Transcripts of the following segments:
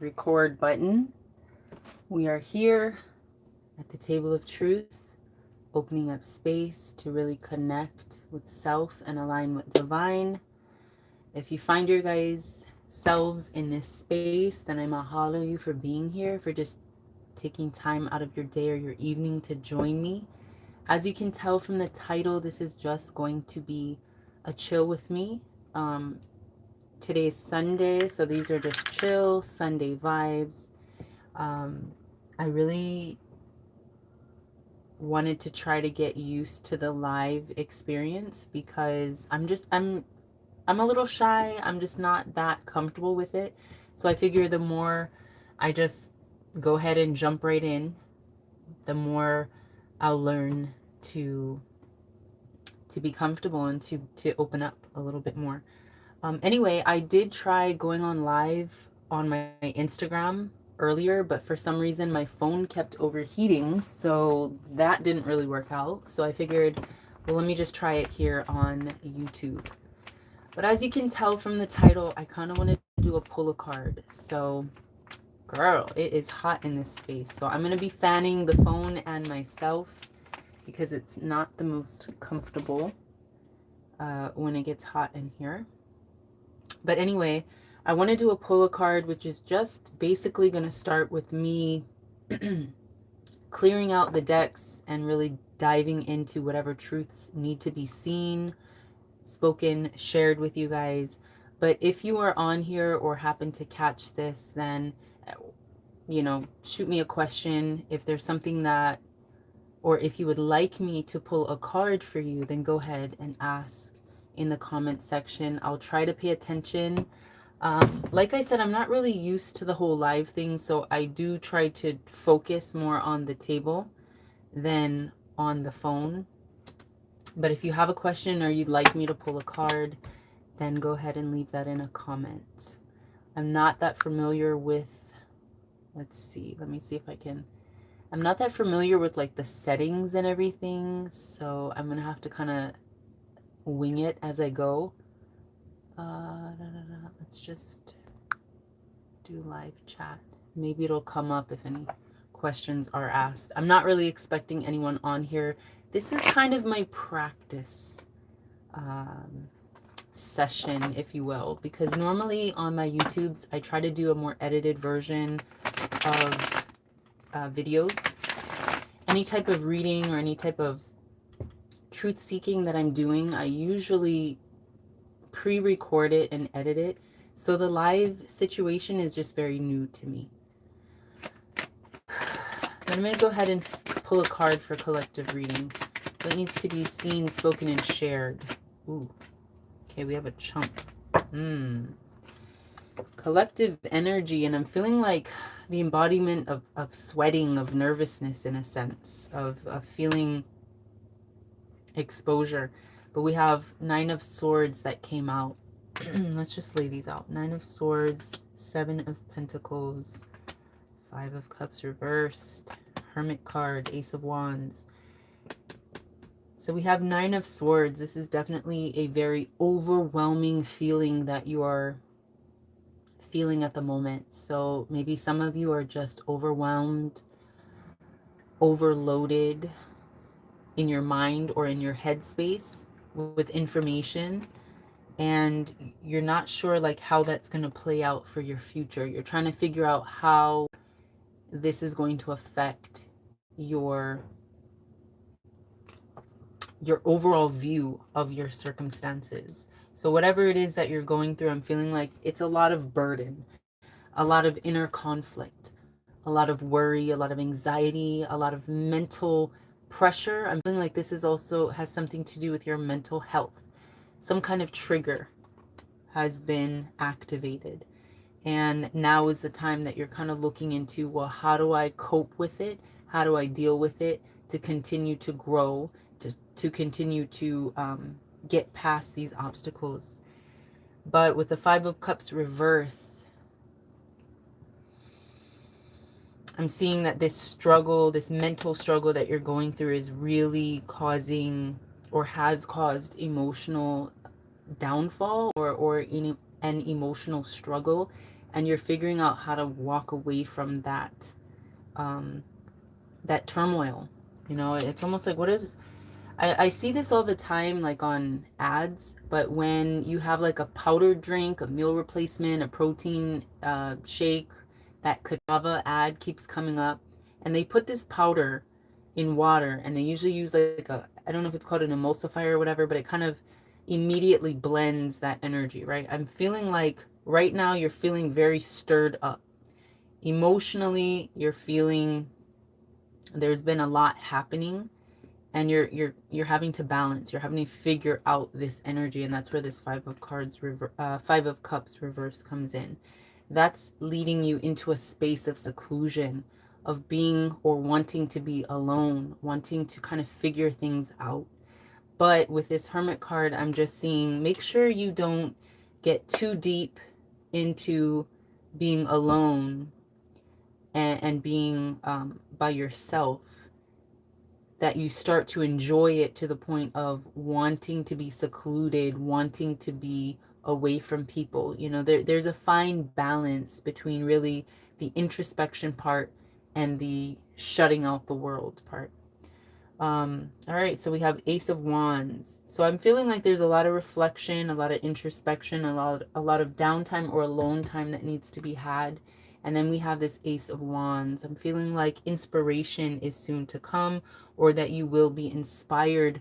record button. We are here at the table of truth, opening up space to really connect with self and align with divine. If you find your guys selves in this space, then I mahalo you for being here, for just taking time out of your day or your evening to join me. As you can tell from the title, this is just going to be a chill with me. Um, Today's Sunday, so these are just chill Sunday vibes. Um, I really wanted to try to get used to the live experience because I'm a little shy. I'm just not that comfortable with it. So I figure the more I just go ahead and jump right in, the more I'll learn to be comfortable and to open up a little bit more. Anyway, I did try going on live on my Instagram earlier, but for some reason my phone kept overheating, so that didn't really work out. So I figured, well, let me just try it here on YouTube. But as you can tell from the title, I kind of want to do a pull a card. So, girl, it is hot in this space. So I'm going to be fanning the phone and myself because it's not the most comfortable when it gets hot in here. But anyway, I want to do a pull a card, which is just basically going to start with me clearing out the decks and really diving into whatever truths need to be seen, spoken, shared with you guys. But if you are on here or happen to catch this, then, shoot me a question. If there's something that, or if you would like me to pull a card for you, then go ahead and ask in the comment section. I'll try to pay attention. Like I said, I'm not really used to the whole live thing, so I do try to focus more on the table than on the phone. But if you have a question or you'd like me to pull a card, then go ahead and leave that in a comment. I'm not that familiar with, let me see if I can. I'm not that familiar with like the settings and everything, so I'm gonna have to kind of wing it as I go. Let's just do live chat. Maybe it'll come up if any questions are asked. I'm not really expecting anyone on here. This is kind of my practice session, if you will, because normally on my YouTubes, I try to do a more edited version of videos. Any type of reading or any type of truth seeking that I'm doing, I usually pre-record it and edit it. So the live situation is just very new to me. But I'm going to go ahead and pull a card for collective reading. What needs to be seen, spoken, and shared? Ooh. Okay, we have a chunk. Collective energy, and I'm feeling like the embodiment of sweating, of nervousness in a sense, of feeling exposure. But we have 9 of Swords that came out. Let's just lay these out. 9 of Swords, 7 of Pentacles, 5 of Cups reversed, Hermit card, Ace of Wands. So we have 9 of Swords. This is definitely a very overwhelming feeling that you are feeling at the moment. So maybe some of you are just overwhelmed, overloaded in your mind or in your headspace with information, and you're not sure like how that's going to play out for your future. You're trying to figure out how this is going to affect your overall view of your circumstances. So whatever it is that you're going through, I'm feeling like it's a lot of burden, a lot of inner conflict, a lot of worry, a lot of anxiety, a lot of mental pressure. I'm feeling like this is also has something to do with your mental health. Some kind of trigger has been activated. And now is the time that you're kind of looking into, well, how do I cope with it? How do I deal with it to continue to grow, to continue to get past these obstacles? But with the 5 of Cups reverse, I'm seeing that this struggle, this mental struggle that you're going through is really causing or has caused emotional downfall or an emotional struggle. and you're figuring out how to walk away from that that turmoil. You know, it's almost like, what is, I see this all the time, like on ads, but when you have like a powdered drink, a meal replacement, a protein shake, that Kava ad keeps coming up, and they put this powder in water, and they usually use like a, I don't know if it's called an emulsifier or whatever, but it kind of immediately blends that energy, right? I'm feeling like right now you're feeling very stirred up. Emotionally, you're feeling there's been a lot happening, and you're having to balance, you're having to figure out this energy, and that's where this five of cups reverse comes in. That's leading you into a space of seclusion, of being or wanting to be alone, wanting to kind of figure things out. But with this hermit card, I'm just seeing, make sure you don't get too deep into being alone and being by yourself, that you start to enjoy it to the point of wanting to be secluded, wanting to be away from people. You know, there's a fine balance between really the introspection part and the shutting out the world part. All right, so we have Ace of Wands. So I'm feeling like there's a lot of reflection, a lot of introspection, a lot of downtime or alone time that needs to be had. And then we have this Ace of Wands. I'm feeling like inspiration is soon to come, or that you will be inspired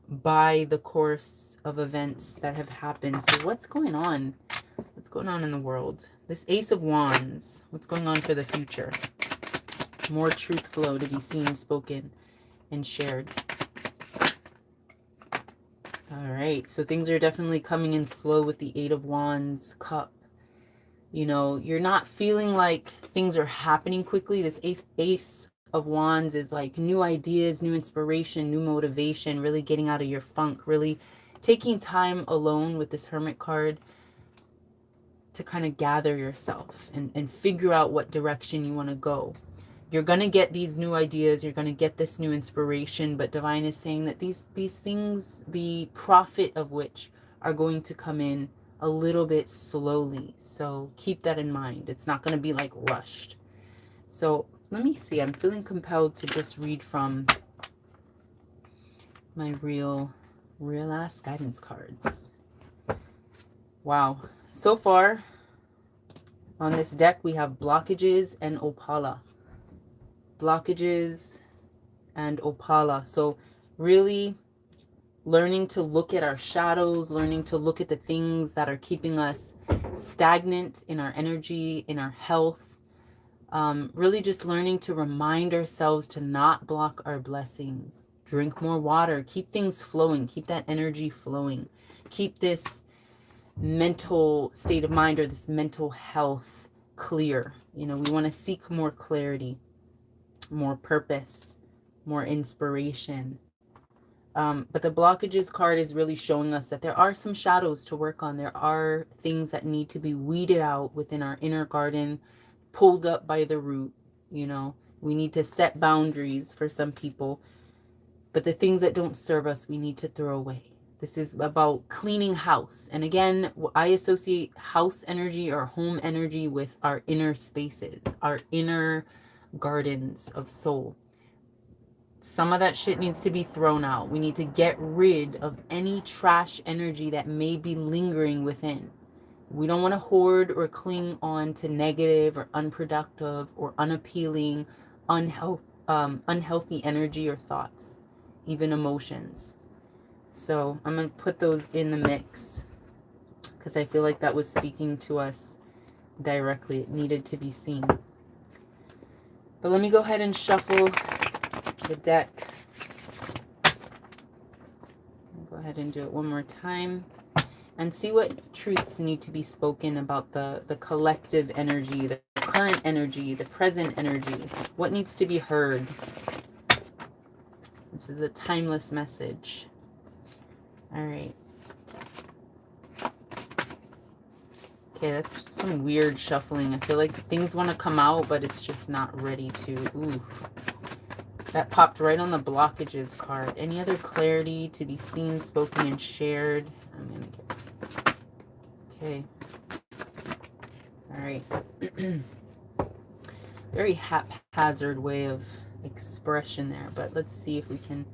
by the course of events that have happened. So what's going on? What's going on in the world? This Ace of Wands, what's going on for the future? More truth flow to be seen, spoken, and shared. All right, so things are definitely coming in slow with the Eight of Wands cup. You know, you're not feeling like things are happening quickly. This ace of Wands is like new ideas, new inspiration, new motivation, really getting out of your funk, really taking time alone with this Hermit card to kind of gather yourself and figure out what direction you want to go. You're going to get these new ideas, you're going to get this new inspiration, but Divine is saying that these things, the profit of which are going to come in a little bit slowly. So keep that in mind. It's not going to be like rushed. So let me see. I'm feeling compelled to just read from my real ass guidance cards. Wow. So far on this deck, we have blockages and Opala. Blockages and Opala. So really learning to look at our shadows, learning to look at the things that are keeping us stagnant in our energy, in our health. Really just learning to remind ourselves to not block our blessings. Drink more water. Keep things flowing. Keep that energy flowing. Keep this mental state of mind or this mental health clear. You know, we want to seek more clarity, more purpose, more inspiration. But the blockages card is really showing us that there are some shadows to work on. There are things that need to be weeded out within our inner garden, pulled up by the root. You know, we need to set boundaries for some people, but the things that don't serve us, we need to throw away. This is about cleaning house. And again, I associate house energy or home energy with our inner spaces, our inner gardens of soul. Some of that shit needs to be thrown out. We need to get rid of any trash energy that may be lingering within. We don't want to hoard or cling on to negative or unproductive or unappealing, unhealthy energy or thoughts, even emotions. So I'm going to put those in the mix because I feel like that was speaking to us directly. It needed to be seen. But let me go ahead and shuffle the deck. I'll go ahead and do it one more time and see what truths need to be spoken about the collective energy, the current energy, the present energy. What needs to be heard? This is a timeless message. All right. Okay, that's some weird shuffling. I feel like things want to come out, but it's just not ready to. Ooh. That popped right on the blockages card. Any other clarity to be seen, spoken, and shared? I'm going to get... Okay. All right. Very haphazard way of expression there, but let's see if we can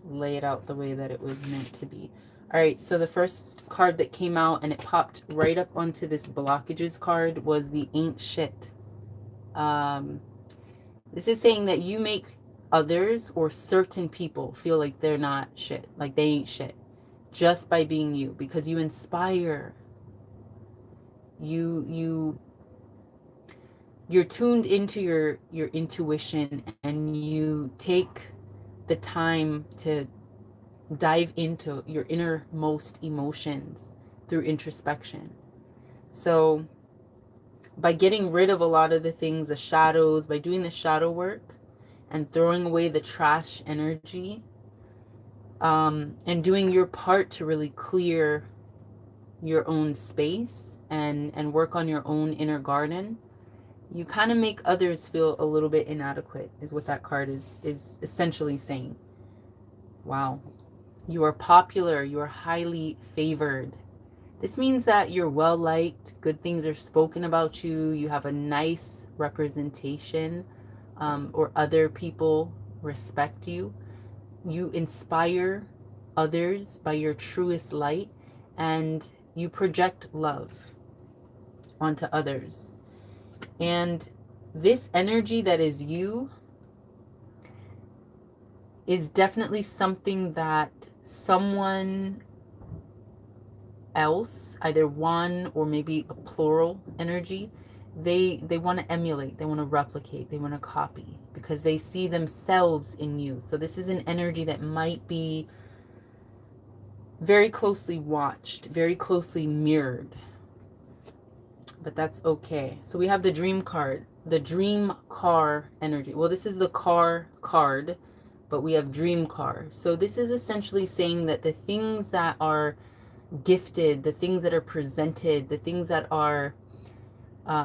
lay it out the way that it was meant to be. All right, so the first card that came out and it popped right up onto this blockages card was the Ain't Shit. This is saying that you make others or certain people feel like they're not shit, like they ain't shit, just by being you, because you inspire. You're tuned into your intuition, and you take the time to dive into your innermost emotions through introspection. So by getting rid of a lot of the things, the shadows, by doing the shadow work and throwing away the trash energy, and doing your part to really clear your own space and work on your own inner garden, you kind of make others feel a little bit inadequate, is what that card is essentially saying. Wow. You are popular, you are highly favored. This means that you're well liked, good things are spoken about you, you have a nice representation, or other people respect you. You inspire others by your truest light, and you project love onto others. And this energy that is you is definitely something that someone else, either one or maybe a plural energy, they want to emulate, they want to replicate, they want to copy, because they see themselves in you. So this is an energy that might be very closely watched, very closely mirrored, but that's okay. So we have the dream card, the dream car energy. Well, this is the car card, but we have dream car. So this is essentially saying that the things that are gifted, the things that are presented, the things that are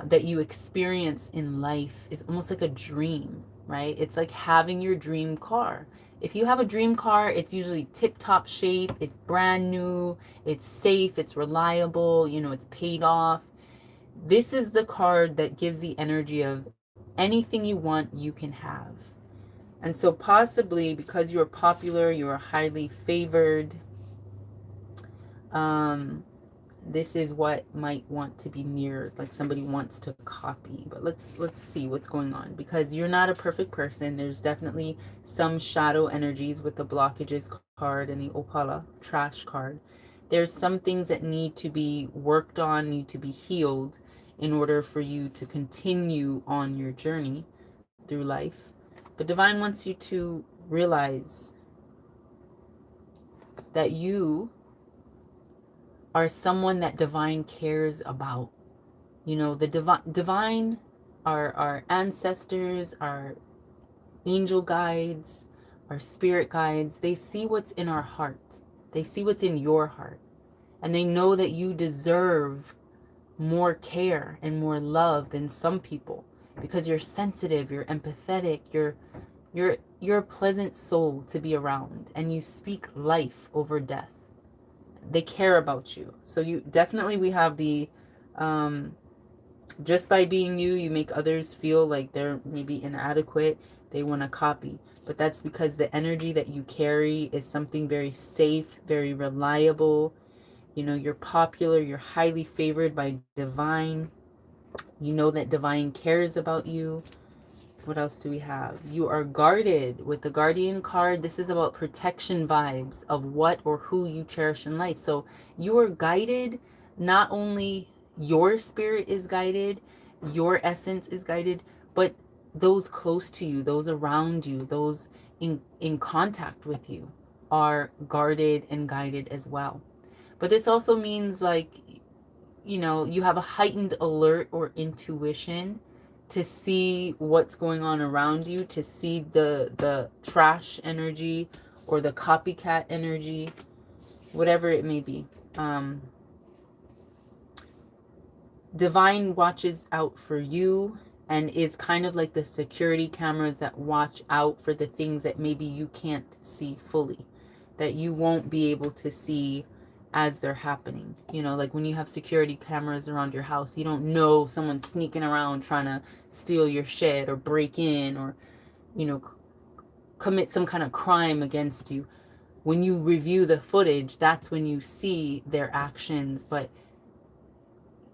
that you experience in life is almost like a dream, right? It's like having your dream car. If you have a dream car, it's usually tip-top shape, it's brand new, it's safe, it's reliable, you know, it's paid off. This is the card that gives the energy of anything you want, you can have. And so possibly because you're popular, you're highly favored, this is what might want to be mirrored, like somebody wants to copy. But let's see what's going on, because you're not a perfect person. There's definitely some shadow energies with the blockages card and the opala trash card. There's some things that need to be worked on, need to be healed in order for you to continue on your journey through life. But divine wants you to realize that you are someone that divine cares about. You know, the divine, our ancestors, our angel guides, our spirit guides, they see what's in our heart. They see what's in your heart. And they know that you deserve more care and more love than some people, because you're sensitive, you're empathetic, you're a pleasant soul to be around, and you speak life over death. They care about you. So you definitely, we have the just by being you, you make others feel like they're maybe inadequate, they want to copy. But that's because the energy that you carry is something very safe, very reliable. You know, you're popular, you're highly favored by divine. You know that divine cares about you. What else do we have? You are guarded with the guardian card. This is about protection vibes of what or who you cherish in life. So you are guided. Not only your spirit is guided, your essence is guided, but those close to you, those around you, those in contact with you are guarded and guided as well. But this also means, like, you know, you have a heightened alert or intuition to see what's going on around you, to see the trash energy or the copycat energy, whatever it may be. Divine watches out for you and is kind of like the security cameras that watch out for the things that maybe you can't see fully, that you won't be able to see as they're happening. You know, like when you have security cameras around your house, you don't know someone's sneaking around trying to steal your shit or break in or, you know, commit some kind of crime against you. When you review the footage, that's when you see their actions. But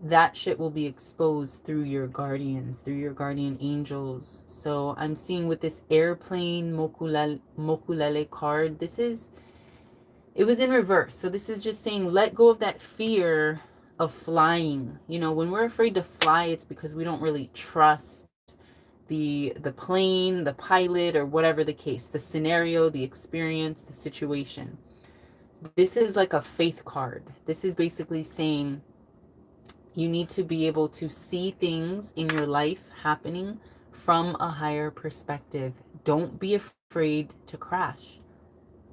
that shit will be exposed through your guardians, through your guardian angels. So I'm seeing with this airplane mokulele card, it was in reverse. So this is just saying let go of that fear of flying. You know, when we're afraid to fly, it's because we don't really trust the plane, the pilot, or whatever the case, the scenario, the experience, the situation. This is like a faith card. This is basically saying you need to be able to see things in your life happening from a higher perspective. Don't be afraid to crash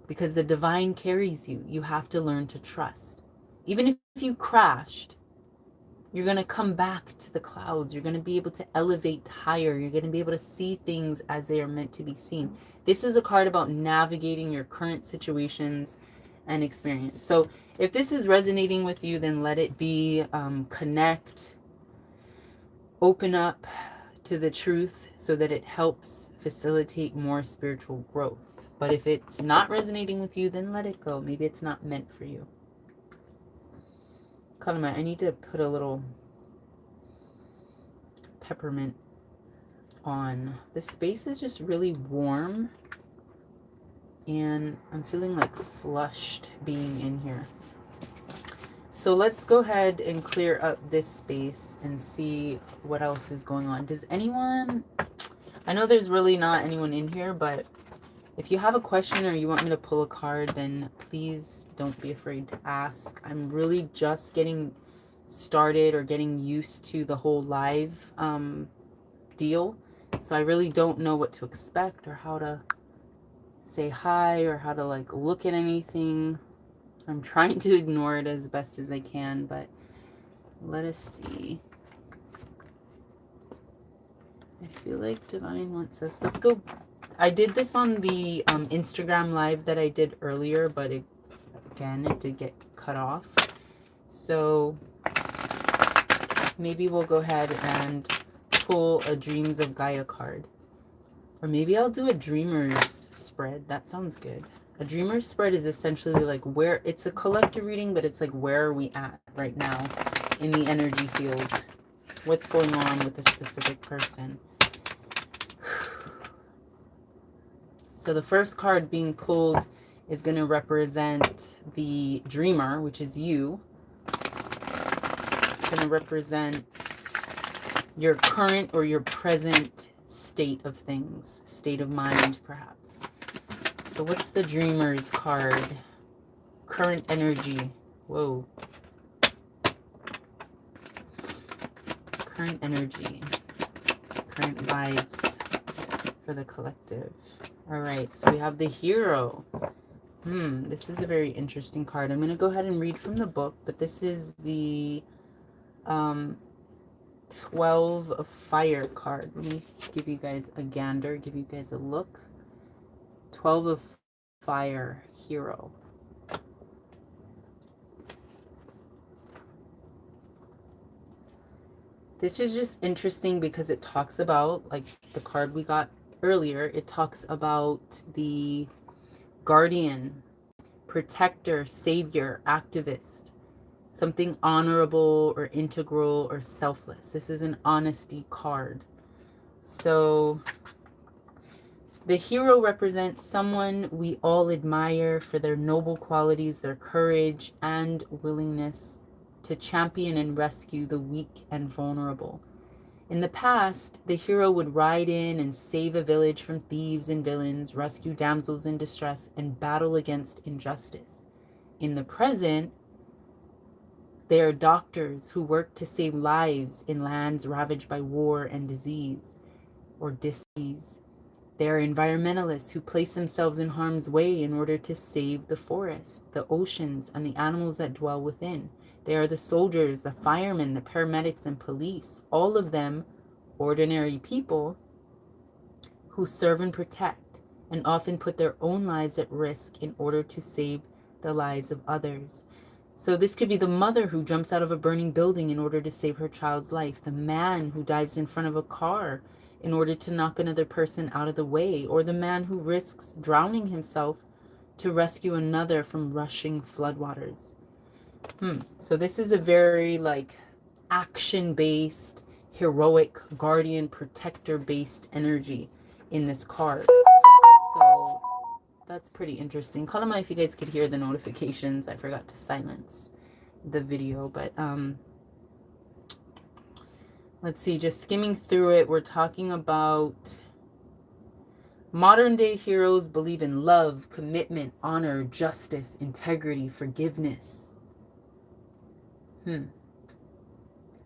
because the divine carries you. You have to learn to trust. Even if you crashed, you're going to come back to the clouds. You're going to be able to elevate higher. You're going to be able to see things as they are meant to be seen. This is a card about navigating your current situations and experience. So if this is resonating with you, then let it be. Connect, open up to the truth so that it helps facilitate more spiritual growth. But if it's not resonating with you, then let it go. Maybe it's not meant for you. Kalama, I need to put a little peppermint on. The space is just really warm and I'm feeling like flushed being in here. So let's go ahead and clear up this space and see what else is going on. Does anyone, I know there's really not anyone in here, but if you have a question or you want me to pull a card, then please don't be afraid to ask. I'm really just getting started or getting used to the whole live deal. So I really don't know what to expect or how to say hi or how to like look at anything. I'm trying to ignore it as best as I can, but let us see. I feel like Divine wants us. Let's go. I did this on the Instagram live that I did earlier, but again, it did get cut off. So maybe we'll go ahead and pull a Dreams of Gaia card. Or maybe I'll do a Dreamers spread. That sounds good. A Dreamers spread is essentially like where, it's a collective reading, but it's like where are we at right now in the energy field? What's going on with a specific person? So the first card being pulled is going to represent the dreamer, which is you. It's going to represent your current or your present state of things, state of mind, perhaps. So what's the dreamer's card? Current energy. Whoa. Current energy. Current vibes for the collective. All right, so we have the hero. This is a very interesting card. I'm going to go ahead and read from the book, but this is the 12 of fire card. Let me give you guys a gander, give you guys a look. 12 of fire, hero. This is just interesting because it talks about, like the card we got earlier, it talks about the guardian, protector, savior, activist, something honorable or integral or selfless. This is an honesty card. So the hero represents someone we all admire for their noble qualities, their courage, and willingness to champion and rescue the weak and vulnerable. In the past, the hero would ride in and save a village from thieves and villains, rescue damsels in distress, and battle against injustice. In the present, they are doctors who work to save lives in lands ravaged by war and disease or disease. They are environmentalists who place themselves in harm's way in order to save the forest, the oceans, and the animals that dwell within. They are the soldiers, the firemen, the paramedics, and police, all of them ordinary people who serve and protect and often put their own lives at risk in order to save the lives of others. So this could be the mother who jumps out of a burning building in order to save her child's life, the man who dives in front of a car in order to knock another person out of the way, or the man who risks drowning himself to rescue another from rushing floodwaters. So this is a very like action-based, heroic, guardian, protector-based energy in this card. So that's pretty interesting. Call them out if you guys could hear the notifications. I forgot to silence the video, but let's see, just skimming through it, we're talking about modern day heroes believe in love, commitment, honor, justice, integrity, forgiveness.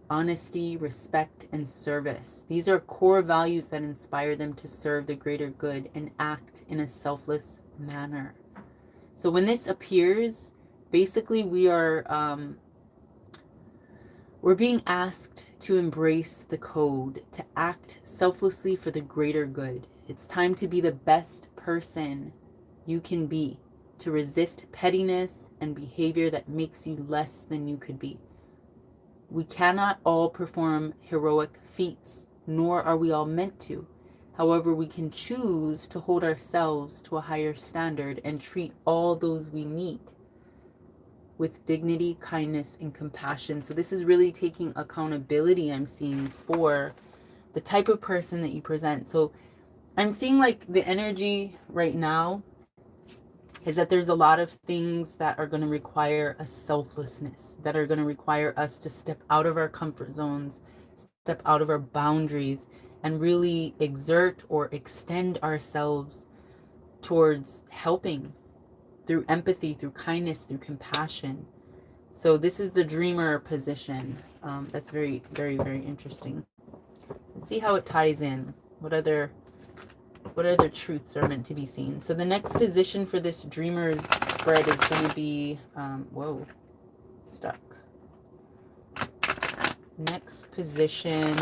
Honesty, respect, and service. These are core values that inspire them to serve the greater good and act in a selfless manner. So when this appears, basically we're being asked to embrace the code, to act selflessly for the greater good. It's time to be the best person you can be, to resist pettiness and behavior that makes you less than you could be. We cannot all perform heroic feats, nor are we all meant to. However, we can choose to hold ourselves to a higher standard and treat all those we meet with dignity, kindness, and compassion. So this is really taking accountability, I'm seeing, for the type of person that you present. So I'm seeing like the energy right now is that there's a lot of things that are going to require a selflessness, that are going to require us to step out of our comfort zones, step out of our boundaries, and really exert or extend ourselves towards helping through empathy, through kindness, through compassion. So this is the dreamer position. That's very, very, very interesting. Let's see how it ties in. What other truths are meant to be seen? So the next position for this dreamer's spread is going to be, whoa, stuck. Next position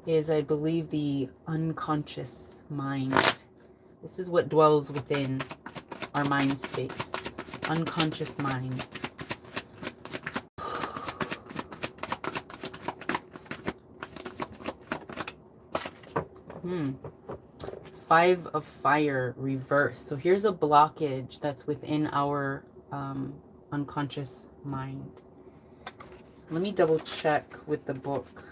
is, I believe, the unconscious mind. This is what dwells within our mind space. Unconscious mind. Five of Fire reverse. So here's a blockage that's within our unconscious mind. Let me double check with the book.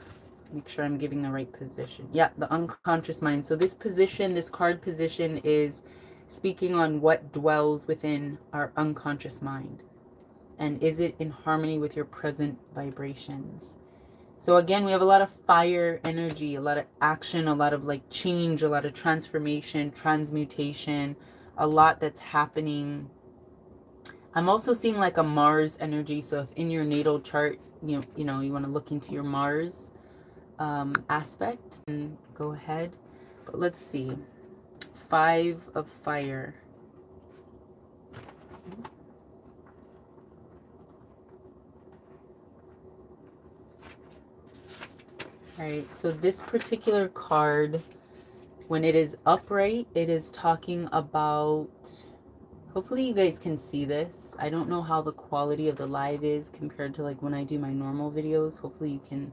Make sure I'm giving the right position. Yeah, the unconscious mind. So this position, this card position, is speaking on what dwells within our unconscious mind. And is it in harmony with your present vibrations? So again, we have a lot of fire energy, a lot of action, a lot of like change, a lot of transformation, transmutation, a lot that's happening. I'm also seeing like a Mars energy. So if in your natal chart, you know, you want to look into your Mars aspect, and go ahead. But let's see. Five of Fire. All right, so this particular card, when it is upright, it is talking about, hopefully you guys can see this. I don't know how the quality of the live is compared to like when I do my normal videos. Hopefully you can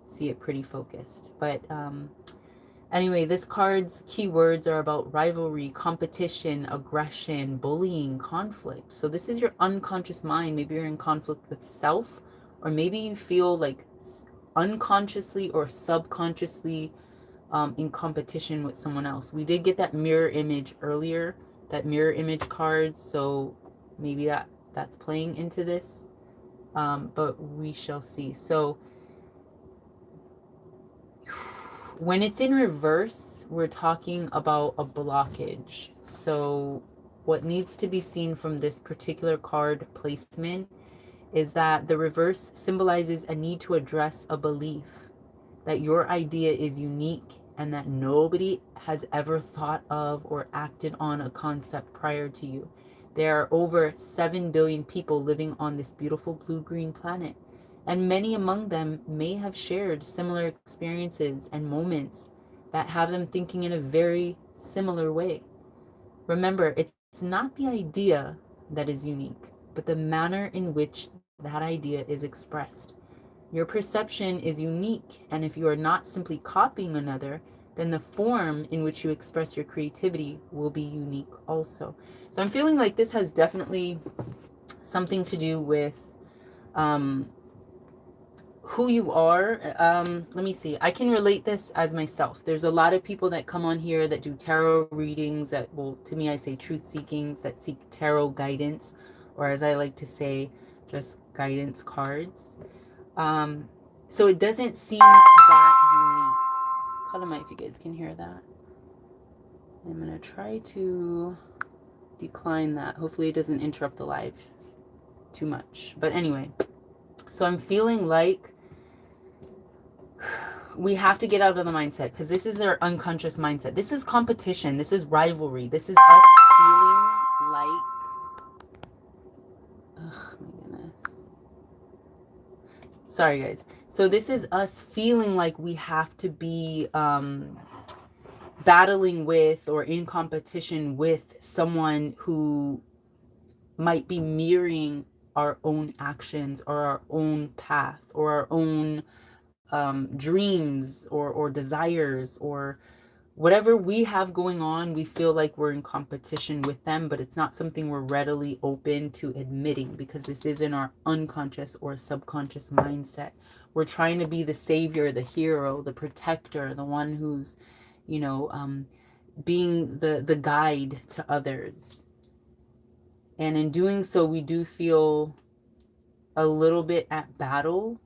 see it pretty focused. But anyway, this card's keywords are about rivalry, competition, aggression, bullying, conflict. So this is your unconscious mind. Maybe you're in conflict with self, or maybe you feel like unconsciously or subconsciously in competition with someone else. We did get that mirror image earlier, that mirror image card, so maybe that's playing into this, but we shall see. So when it's in reverse, we're talking about a blockage. So what needs to be seen from this particular card placement is that the reverse symbolizes a need to address a belief that your idea is unique and that nobody has ever thought of or acted on a concept prior to you. There are over 7 billion people living on this beautiful blue-green planet, and many among them may have shared similar experiences and moments that have them thinking in a very similar way. Remember, it's not the idea that is unique, but the manner in which that idea is expressed. Your perception is unique, and if you are not simply copying another, then the form in which you express your creativity will be unique also. So I'm feeling like this has definitely something to do with um, who you are. Let me see. I can relate this as myself. There's a lot of people that come on here that do tarot readings that, well, to me, I say truth seekings, that seek tarot guidance, or as I like to say, just guidance cards. So it doesn't seem that unique. Call them out if you guys can hear that. I'm going to try to decline that. Hopefully it doesn't interrupt the live too much. But anyway, so I'm feeling like we have to get out of the mindset, because this is our unconscious mindset. This is competition. This is rivalry. This is us feeling like, oh my goodness. Sorry, guys. So this is us feeling like we have to be battling with or in competition with someone who might be mirroring our own actions or our own path or our own dreams or desires or whatever we have going on. We feel like we're in competition with them, but it's not something we're readily open to admitting, because this is in our unconscious or subconscious mindset. We're trying to be the savior, the hero, the protector, the one who's, you know, being the guide to others. And in doing so, we do feel a little bit at battle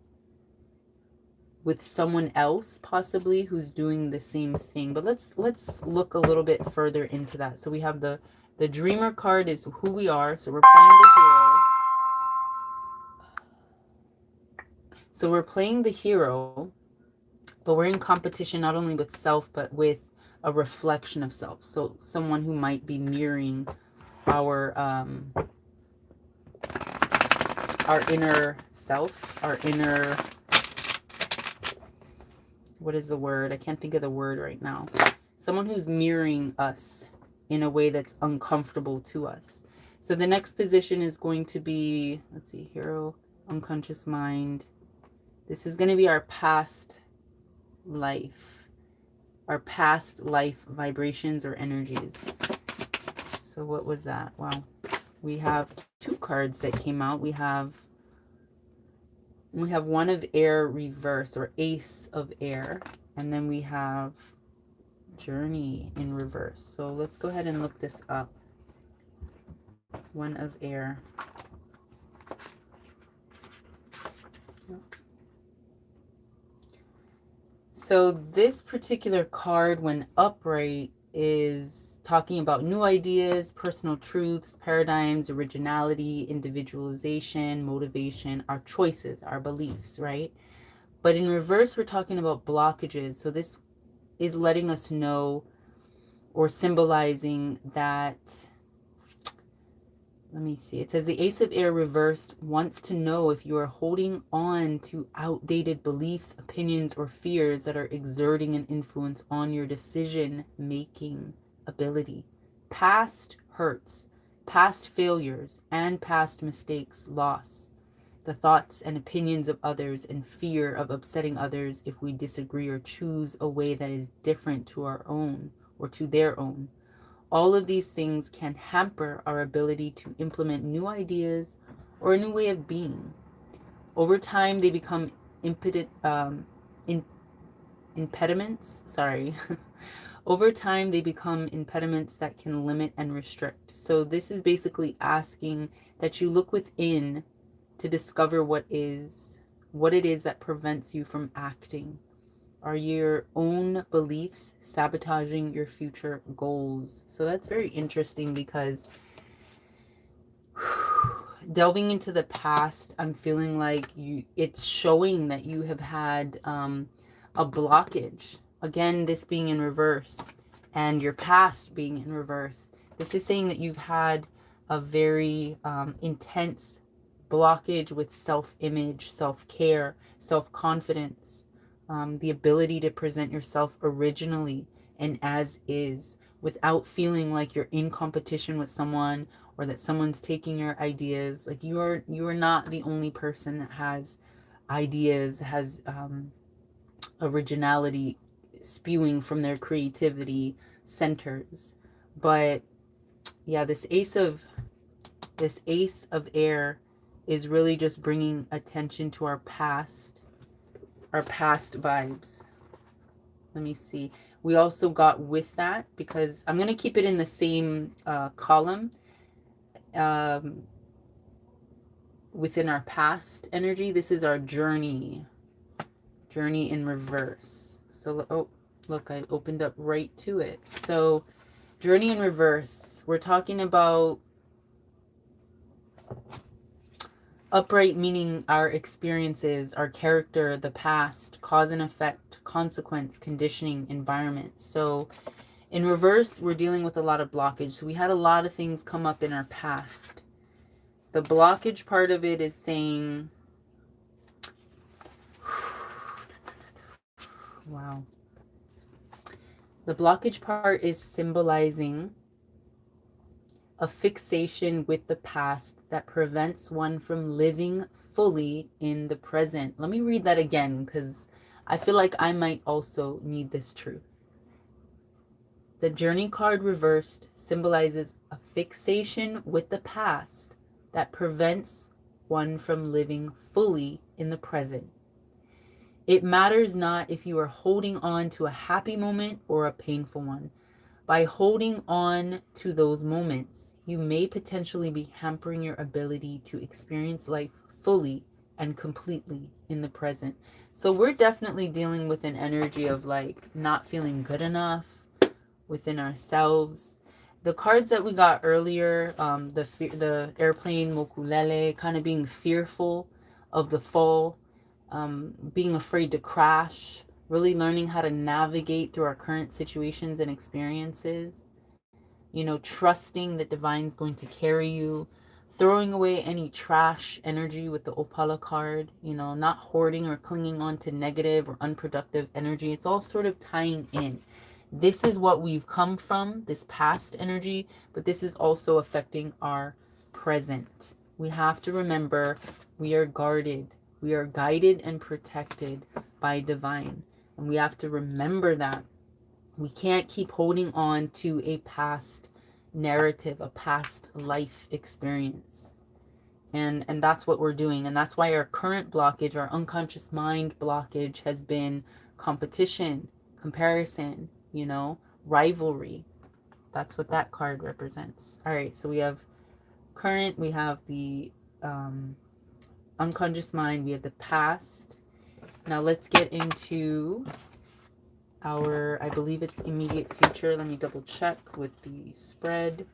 with someone else possibly who's doing the same thing. But let's look a little bit further into that. So we have the dreamer card is who we are. So we're playing the hero. So we're playing the hero, but we're in competition not only with self, but with a reflection of self. So someone who might be mirroring our inner self, our inner, what is the word? I can't think of the word right now. Someone who's mirroring us in a way that's uncomfortable to us. So the next position is going to be, let's see, hero, unconscious mind. This is going to be our past life, our past life vibrations or energies. So what was that? Wow. We have two cards that came out. We have one of air reverse, or ace of air, and then we have journey in reverse. So let's go ahead and look this up. One of air. So this particular card, when upright, is talking about new ideas, personal truths, paradigms, originality, individualization, motivation, our choices, our beliefs, right? But in reverse, we're talking about blockages. So this is letting us know or symbolizing that, let me see. It says the Ace of Air reversed wants to know if you are holding on to outdated beliefs, opinions, or fears that are exerting an influence on your decision-making ability. Past hurts, past failures, and past mistakes, loss, the thoughts and opinions of others, and fear of upsetting others if we disagree or choose a way that is different to our own or to their own. All of these things can hamper our ability to implement new ideas or a new way of being. Over time, they become impediments. Over time, they become impediments that can limit and restrict. So this is basically asking that you look within to discover what it is that prevents you from acting. Are your own beliefs sabotaging your future goals? So that's very interesting, because delving into the past, I'm feeling like it's showing that you have had a blockage. Again, this being in reverse and your past being in reverse. This is saying that you've had a very intense blockage with self-image, self-care, self-confidence. The ability to present yourself originally and as is, without feeling like you're in competition with someone or that someone's taking your ideas. Like you are not the only person that has ideas, has originality spewing from their creativity centers. But yeah, this ace of air is really just bringing attention to our past vibes. Let me see. We also got with that, because I'm going to keep it in the same column within our past energy. This is our journey in reverse. So, oh, look, I opened up right to it. So, journey in reverse. We're talking about upright, meaning our experiences, our character, the past, cause and effect, consequence, conditioning, environment. So in reverse, we're dealing with a lot of blockage. So we had a lot of things come up in our past. The blockage part of it is saying, wow. The blockage part is symbolizing a fixation with the past that prevents one from living fully in the present. Let me read that again, because I feel like I might also need this truth. The journey card reversed symbolizes a fixation with the past that prevents one from living fully in the present. It matters not if you are holding on to a happy moment or a painful one. By holding on to those moments, you may potentially be hampering your ability to experience life fully and completely in the present. So we're definitely dealing with an energy of like not feeling good enough within ourselves. The cards that we got earlier, the airplane mokulele, kind of being fearful of the fall, being afraid to crash, really learning how to navigate through our current situations and experiences, trusting that divine's going to carry you, throwing away any trash energy with the Opala card, not hoarding or clinging on to negative or unproductive energy. It's all sort of tying in. This is what we've come from, this past energy, but this is also affecting our present. We have to remember we are guarded, we are guided and protected by divine. And we have to remember that. We can't keep holding on to a past narrative, a past life experience. And that's what we're doing. And that's why our current blockage, our unconscious mind blockage, has been competition, comparison, rivalry. That's what that card represents. All right, so we have current, we have the unconscious mind, we have the past. Now let's get into our, I believe it's immediate future. Let me double check with the spread.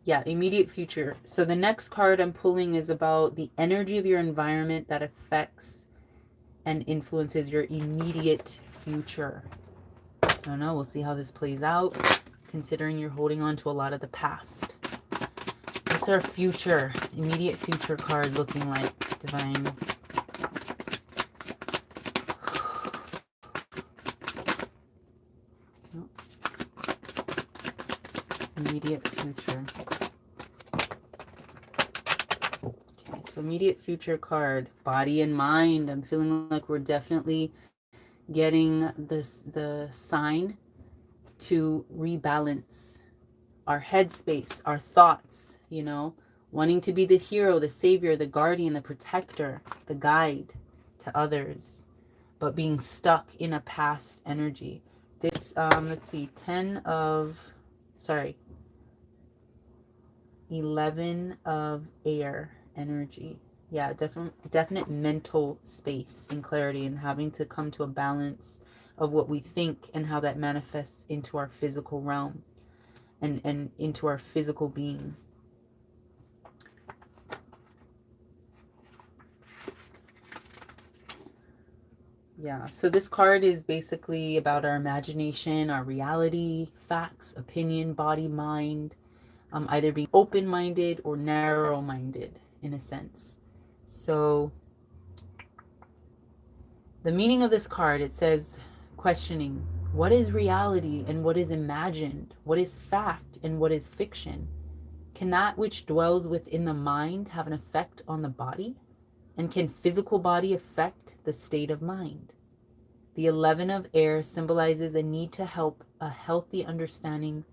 Yeah, immediate future. So the next card I'm pulling is about the energy of your environment that affects and influences your immediate future. I don't know. We'll see how this plays out, considering you're holding on to a lot of the past. What's our future, immediate future card looking like, divine? Immediate future. Okay, so immediate future card, body and mind. I'm feeling like we're definitely getting the sign to rebalance our headspace, our thoughts, wanting to be the hero, the savior, the guardian, the protector, the guide to others, but being stuck in a past energy. This, let's see, 11 of air energy. Yeah, definite mental space and clarity, and having to come to a balance of what we think and how that manifests into our physical realm and into our physical being. Yeah, so this card is basically about our imagination, our reality, facts, opinion, body, mind, either being open-minded or narrow-minded in a sense. So the meaning of this card, it says questioning, What is reality and what is imagined? What is fact and what is fiction? Can that which dwells within the mind have an effect on the body? And can physical body affect the state of mind? The 11 of air symbolizes a need to help a healthy understanding.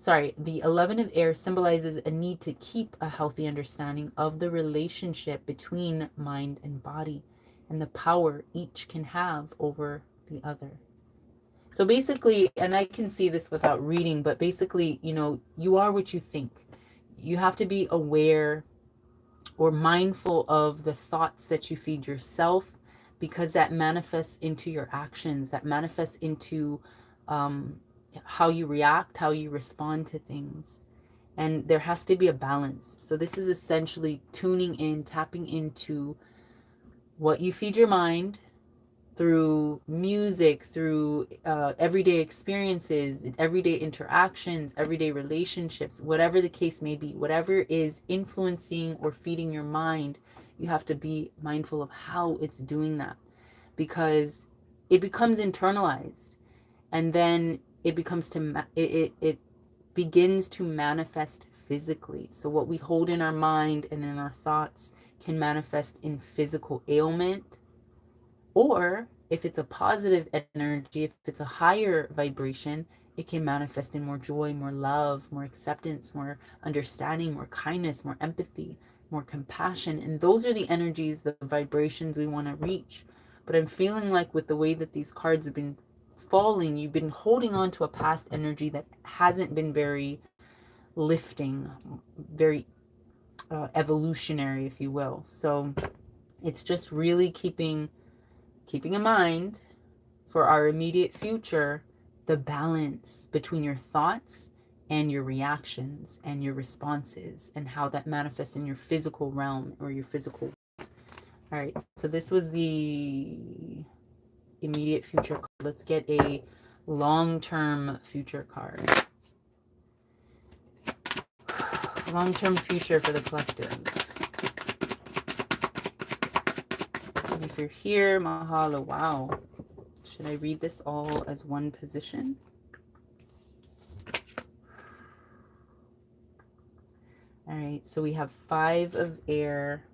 The 11 of air symbolizes a need to keep a healthy understanding of the relationship between mind and body and the power each can have over the other. So basically, and I can see this without reading, but basically, you are what you think. You have to be aware or mindful of the thoughts that you feed yourself, because that manifests into your actions, that manifests into how you react, how you respond to things. And there has to be a balance. So this is essentially tuning in, tapping into what you feed your mind through music, through everyday experiences, everyday interactions, everyday relationships, whatever the case may be, whatever is influencing or feeding your mind, you have to be mindful of how it's doing that, because it becomes internalized, and then it becomes it begins to manifest physically. So what we hold in our mind and in our thoughts can manifest in physical ailment, or if it's a positive energy, if it's a higher vibration, it can manifest in more joy, more love, more acceptance, more understanding, more kindness, more empathy, more compassion. And those are the energies, the vibrations we want to reach. But I'm feeling like with the way that these cards have been falling, you've been holding on to a past energy that hasn't been very lifting, very evolutionary, if you will. So it's just really keeping in mind for our immediate future the balance between your thoughts and your reactions and your responses, and how that manifests in your physical realm or your physical. All right, so this was the immediate future card. Let's get a long-term future card. Long-term future for the collective. And if you're here, mahalo. Wow. Should I read this all as one position? All right, so we have 5 of air,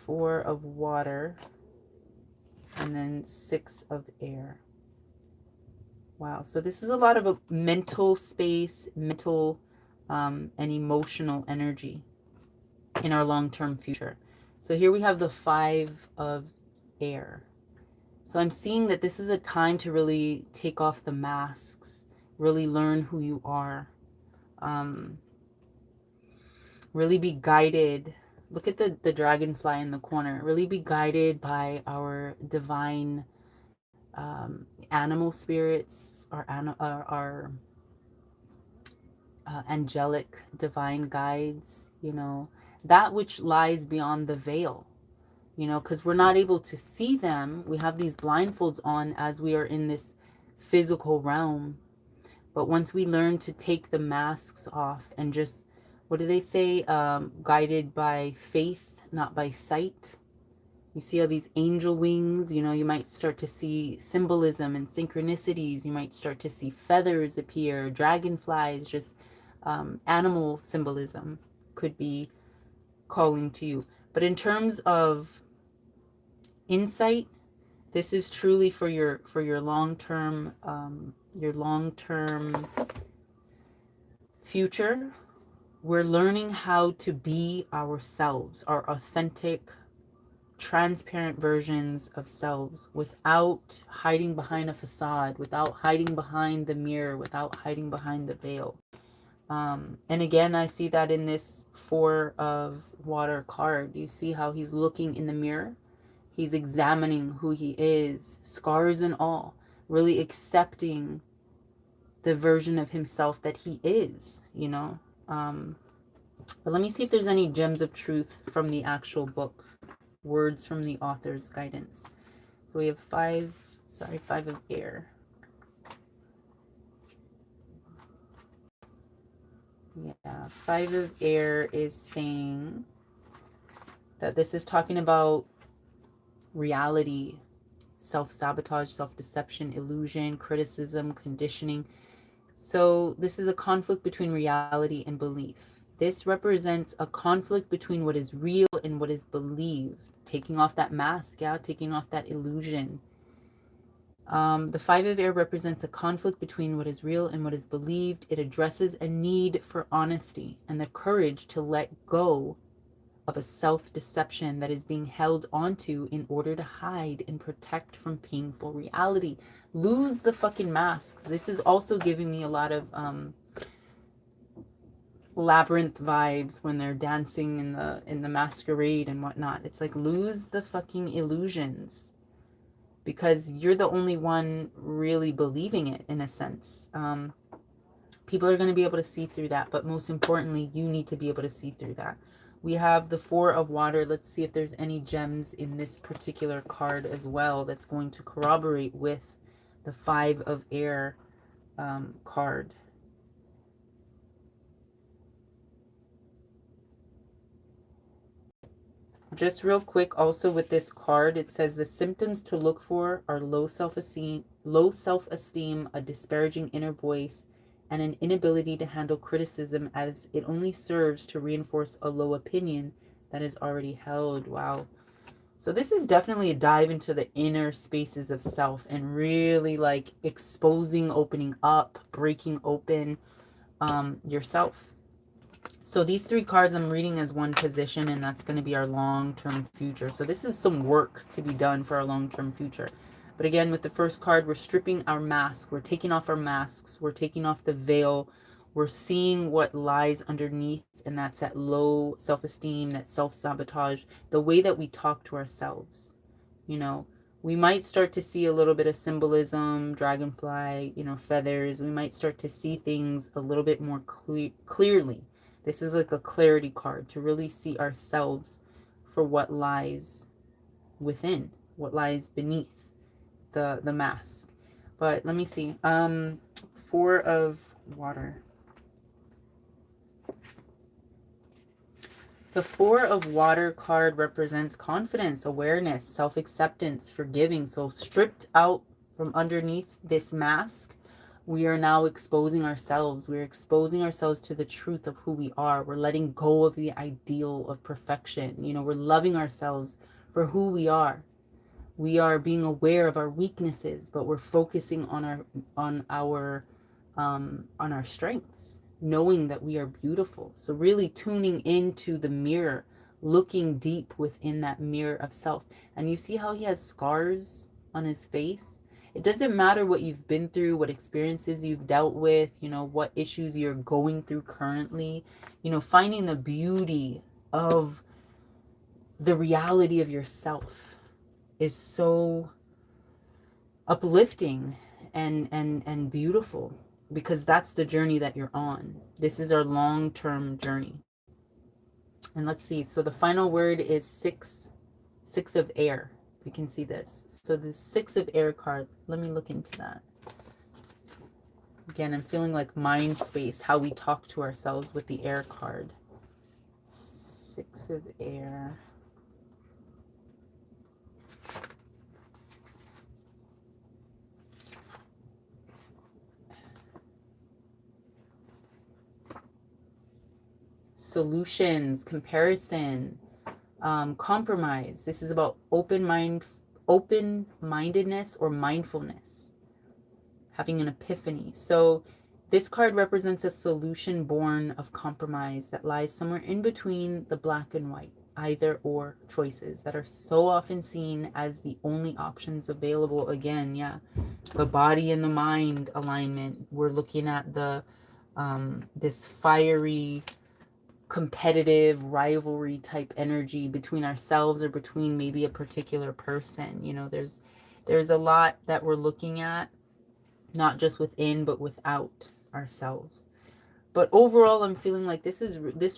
4 of water, and then 6 of air. Wow, so this is a lot of a mental space, mental and emotional energy in our long-term future. So here we have the 5 of air. So I'm seeing that this is a time to really take off the masks, really learn who you are, really be guided. Look at the dragonfly in the corner. Really be guided by our divine animal spirits, our angelic divine guides, that which lies beyond the veil, because we're not able to see them. We have these blindfolds on as we are in this physical realm. But once we learn to take the masks off and just, what do they say? Guided by faith, not by sight. You see all these angel wings, you might start to see symbolism and synchronicities. You might start to see feathers appear, dragonflies, just animal symbolism could be calling to you. But in terms of insight, this is truly for your long-term future. We're learning how to be ourselves, our authentic, transparent versions of selves, without hiding behind a facade, without hiding behind the mirror, without hiding behind the veil. And again, I see that in this 4 of water card. You see how he's looking in the mirror. He's examining who he is, scars and all, really accepting the version of himself that he is, But let me see if there's any gems of truth from the actual book, words from the author's guidance. So we have 5 of air. Yeah, 5 of air is saying that this is talking about reality, self-sabotage, self-deception, illusion, criticism, conditioning. So this is a conflict between reality and belief. This represents a conflict between what is real and what is believed. Taking off that mask, yeah, taking off that illusion. The Five of Air represents a conflict between what is real and what is believed. It addresses a need for honesty and the courage to let go of a self-deception that is being held onto in order to hide and protect from painful reality. Lose the fucking masks. This is also giving me a lot of Labyrinth vibes when they're dancing in the masquerade and whatnot. It's like, lose the fucking illusions, because you're the only one really believing it, in a sense. People are going to be able to see through that, but most importantly, you need to be able to see through that. We have the Four of Water. Let's see if there's any gems in this particular card as well that's going to corroborate with the Five of Air card. Just real quick, also with this card, it says the symptoms to look for are low self-esteem, a disparaging inner voice, and an inability to handle criticism, as it only serves to reinforce a low opinion that is already held. Wow. So this is definitely a dive into the inner spaces of self and really like exposing, opening up, breaking open yourself. So these three cards I'm reading as one position, and that's going to be our long-term future. So this is some work to be done for our long-term future. But again, with the first card, we're stripping our mask. We're taking off our masks. We're taking off the veil. We're seeing what lies underneath, and that's that low self-esteem, that self-sabotage, the way that we talk to ourselves. You know, we might start to see a little bit of symbolism, dragonfly, you know, feathers. We might start to see things a little bit more clearly. This is like a clarity card to really see ourselves for what lies within, what lies beneath the mask. But let me see. Four of Water. The Four of Water card represents confidence, awareness, self-acceptance, forgiving. So stripped out from underneath this mask, we are now exposing ourselves. We're exposing ourselves to the truth of who we are. We're letting go of the ideal of perfection. You know, we're loving ourselves for who we are. We are being aware of our weaknesses, but we're focusing on our strengths, knowing that we are beautiful. So really tuning into the mirror, looking deep within that mirror of self. And you see how he has scars on his face? It doesn't matter what you've been through, what experiences you've dealt with, you know, what issues you're going through currently, you know, finding the beauty of the reality of yourself is so uplifting and beautiful, because that's the journey that you're on. This is our long-term journey. And let's see. So the final word is six of air. You can see this. So the Six of Air card, let me look into that. Again, I'm feeling like mind space, how we talk to ourselves with the air card. Six of Air. Solutions, comparison, compromise. This is about open-mindedness or mindfulness, having an epiphany. So this card represents a solution born of compromise that lies somewhere in between the black and white, either or choices that are so often seen as the only options available. Again, yeah, the body and the mind alignment. We're looking at the this fiery, competitive rivalry type energy between ourselves or between maybe a particular person. You know, there's a lot that we're looking at, not just within but without ourselves. But overall, I'm feeling like this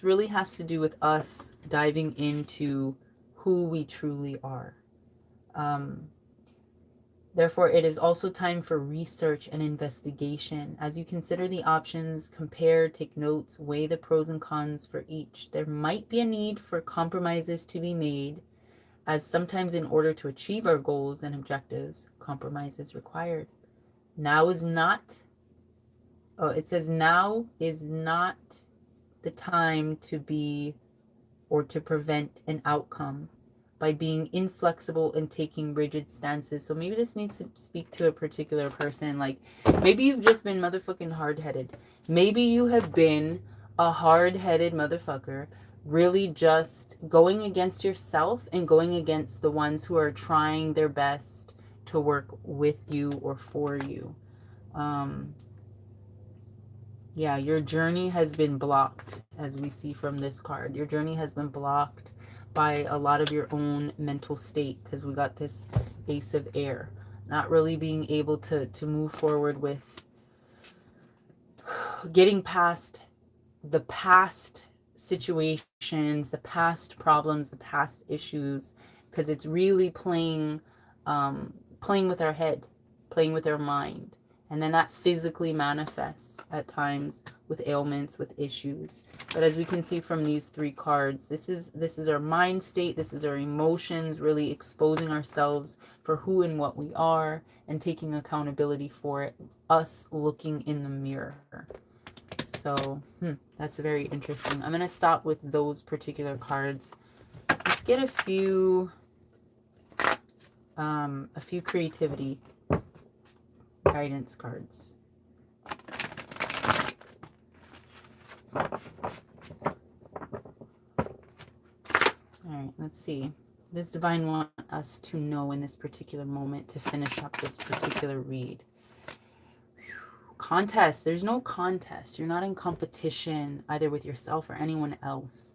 really has to do with us diving into who we truly are. Therefore, it is also time for research and investigation. As you consider the options, compare, take notes, weigh the pros and cons for each. There might be a need for compromises to be made, as sometimes in order to achieve our goals and objectives, compromise is required. Now is not, oh, it says now is not the time to be or to prevent an outcome by being inflexible and taking rigid stances. So maybe this needs to speak to a particular person. Like maybe you've just been motherfucking hard-headed. Maybe you have been a hard-headed motherfucker, really just going against yourself and going against the ones who are trying their best to work with you or for you. Yeah, your journey has been blocked, as we see from this card. Your journey has been blocked by a lot of your own mental state, because we got this Ace of Air. Not really being able to move forward with getting past the past situations, the past problems, the past issues, because it's really playing with our head, playing with our mind. And then that physically manifests at times with ailments, with issues. But as we can see from these three cards, this is our mind state, this is our emotions, really exposing ourselves for who and what we are and taking accountability for it, us looking in the mirror. So that's very interesting. I'm going to stop with those particular cards. Let's get a few creativity guidance cards. All right, let's see. Does Divine want us to know in this particular moment to finish up this particular read? Contest. There's no contest. You're not in competition either with yourself or anyone else.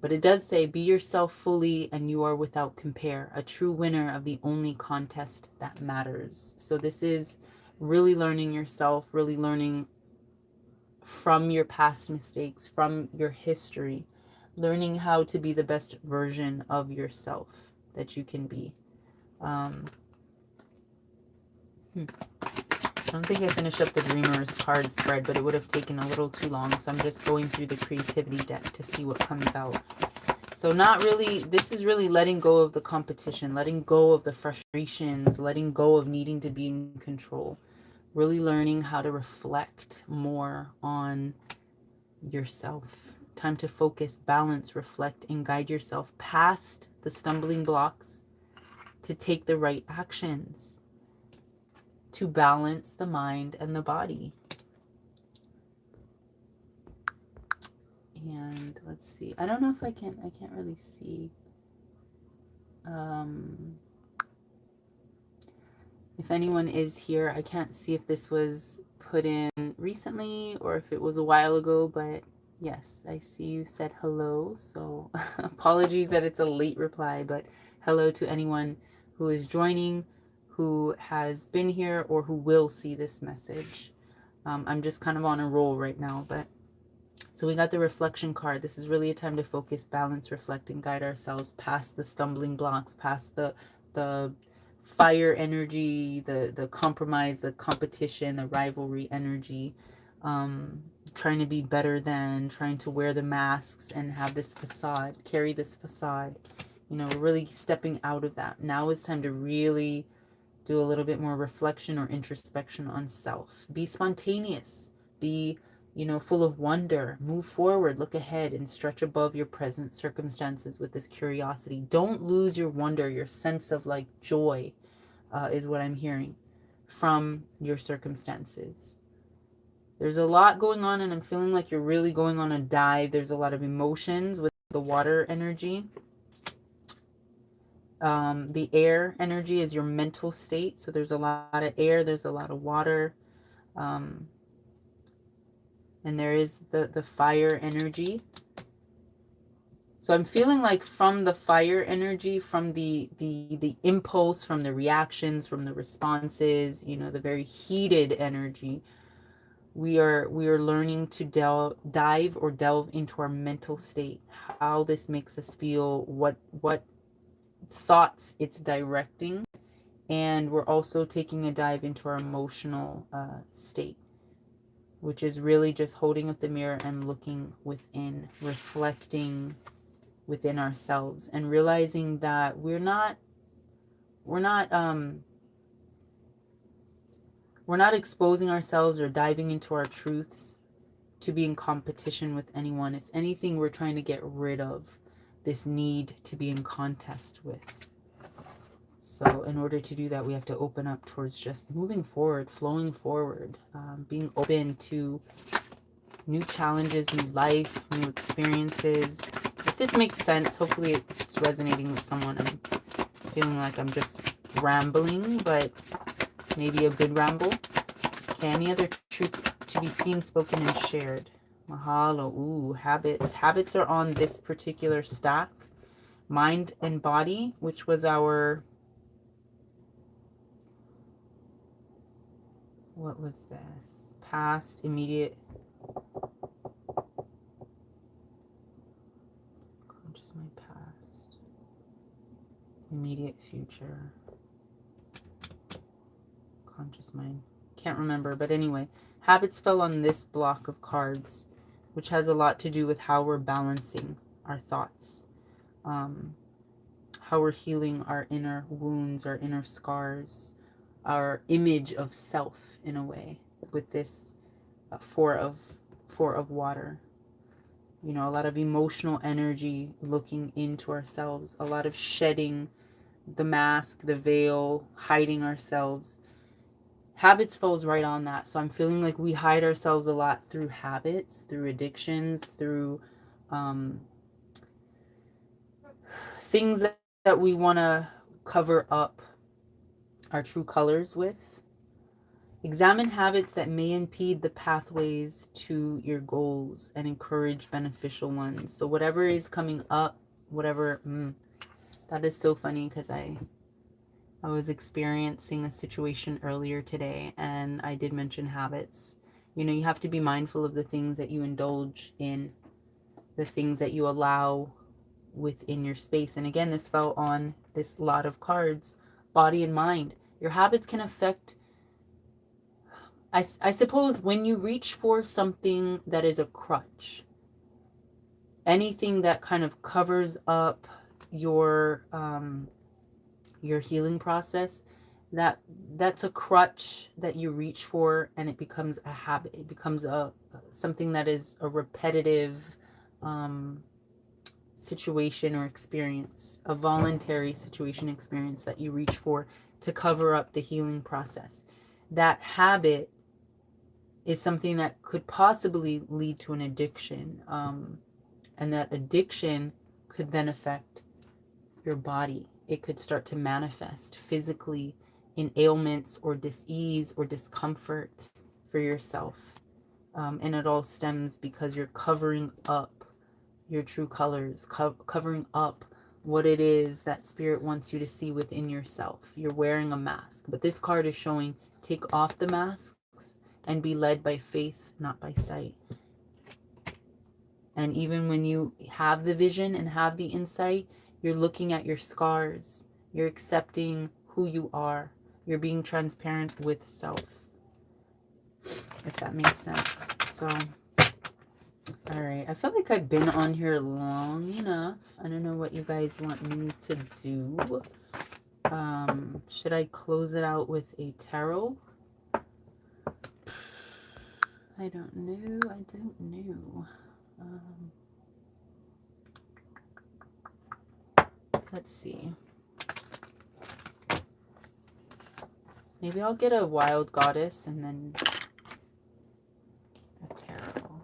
But it does say, be yourself fully and you are without compare, a true winner of the only contest that matters. So this is really learning yourself, really learning from your past mistakes, from your history, learning how to be the best version of yourself that you can be. I don't think I finished up the Dreamers card spread, but it would have taken a little too long. So I'm just going through the creativity deck to see what comes out. So not really, this is really letting go of the competition, letting go of the frustrations, letting go of needing to be in control. Really learning how to reflect more on yourself. Time to focus, balance, reflect, and guide yourself past the stumbling blocks to take the right actions, to balance the mind and the body. And let's see. I don't know if I can't really see. If anyone is here, I can't see if this was put in recently or if it was a while ago, but yes, I see you said hello. So apologies that it's a late reply, but hello to anyone who is joining, who has been here, or who will see this message. I'm just kind of on a roll right now, but so we got the reflection card. This is really a time to focus, balance, reflect, and guide ourselves past the stumbling blocks, past the fire energy, the compromise, the competition, the rivalry energy, trying to be better than, trying to wear the masks and have this facade, carry this facade. You know, we're really stepping out of that. Now is time to really do a little bit more reflection or introspection on self. Be spontaneous. Be, you know, full of wonder. Move forward, look ahead, and stretch above your present circumstances with this curiosity. Don't lose your wonder, your sense of like joy, is what I'm hearing from your circumstances. There's a lot going on, and I'm feeling like you're really going on a dive. There's a lot of emotions with the water energy. The air energy is your mental state. So there's a lot of air, there's a lot of water. And there is the fire energy. So I'm feeling like from the fire energy, from the impulse, from the reactions, from the responses, you know, the very heated energy, we are learning to dive or delve into our mental state, how this makes us feel, what thoughts it's directing, and we're also taking a dive into our emotional state, which is really just holding up the mirror and looking within, reflecting within ourselves, and realizing that we're not exposing ourselves or diving into our truths to be in competition with anyone. If anything, we're trying to get rid of this need to be in contest with. So in order to do that, we have to open up towards just moving forward, flowing forward, being open to new challenges, new life, new experiences. If this makes sense, hopefully it's resonating with someone. I'm feeling like I'm just rambling, but maybe a good ramble. Okay, any other truth to be seen, spoken, and shared? Mahalo. Ooh, habits. Habits are on this particular stack. Mind and body, which was our... What was this? Past, immediate... Conscious mind, past. Immediate future. Conscious mind. Can't remember, but anyway. Habits fell on this block of cards, which has a lot to do with how we're balancing our thoughts. How we're healing our inner wounds, our inner scars, our image of self in a way, with this four of water. You know, a lot of emotional energy looking into ourselves, a lot of shedding the mask, the veil, hiding ourselves. Habits falls right on that. So I'm feeling like we hide ourselves a lot through habits, through addictions, through things that we want to cover up our true colors with. Examine habits that may impede the pathways to your goals and encourage beneficial ones. So whatever is coming up, whatever, that is so funny, because I was experiencing a situation earlier today, and I did mention habits. You know, you have to be mindful of the things that you indulge in, the things that you allow within your space. And again, this fell on this lot of cards, body and mind. Your habits can affect, I suppose, when you reach for something that is a crutch, anything that kind of covers up your healing process, that's a crutch that you reach for, and it becomes a habit. It becomes something that is a repetitive situation or experience, a voluntary situation experience that you reach for to cover up the healing process. That habit is something that could possibly lead to an addiction, and that addiction could then affect your body. It could start to manifest physically in ailments or dis-ease or discomfort for yourself. And it all stems because you're covering up your true colors, covering up what it is that spirit wants you to see within yourself. You're wearing a mask. But this card is showing, take off the masks and be led by faith, not by sight. And even when you have the vision and have the insight, you're looking at your scars. You're accepting who you are. You're being transparent with self, if that makes sense. So, all right. I feel like I've been on here long enough. I don't know what you guys want me to do. Should I close it out with a tarot? I don't know. Let's see. Maybe I'll get a wild goddess and then a tarot.